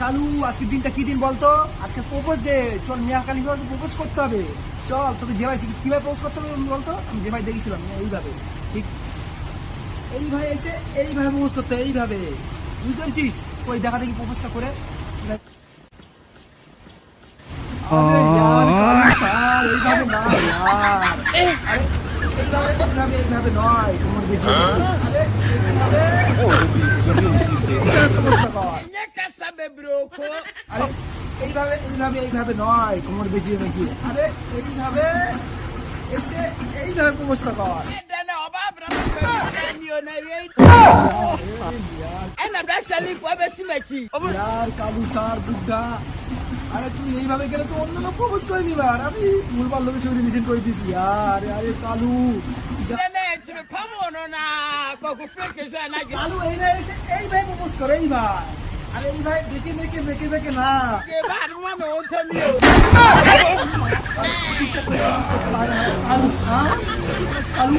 কালু আজকের দিনটা কি দিন বলতো? আজকে প্রপোজ ডে। চল মিয়া কালী প্রপোজ করতে হবে। চল তোকে যে ভাই শিখিস কিভাবে প্রপোজ করতে হবে বলতো? আমি যে ভাই দেখেছিলাম এইভাবে, ঠিক এইভাবে এসে এইভাবে প্রপোজ করতে, এইভাবে, বুঝতে পারছিস? ওই দেখা দেখি প্রপোজটা করে। আরে ইয়ার কালু স্যার, এইভাবে না ইয়ার। আরে এইভাবে এইভাবে নয়, তোমার ভিডিও আরে এইভাবে এইভাবে নয়, কোমর বেঁকিয়ে নাকি। আরে এইভাবে এসে এইভাবে প্রবেশটা কর। কালু স্যার বুদ্ধা, আরে তুই এইভাবে গেলে তো অন্য লোক প্রপোজ করে নিবার, আমি ভুলবার লোকের সঙ্গে রিলেশন করে দিয়েছি। আরে আরে কালু কালু এইভাবে এসে এইভাবে প্রপোজ করে, এইবার। আরে এইভাবে বেঁকে বেঁকে বেঁকে বেঁকে না, কালু কালু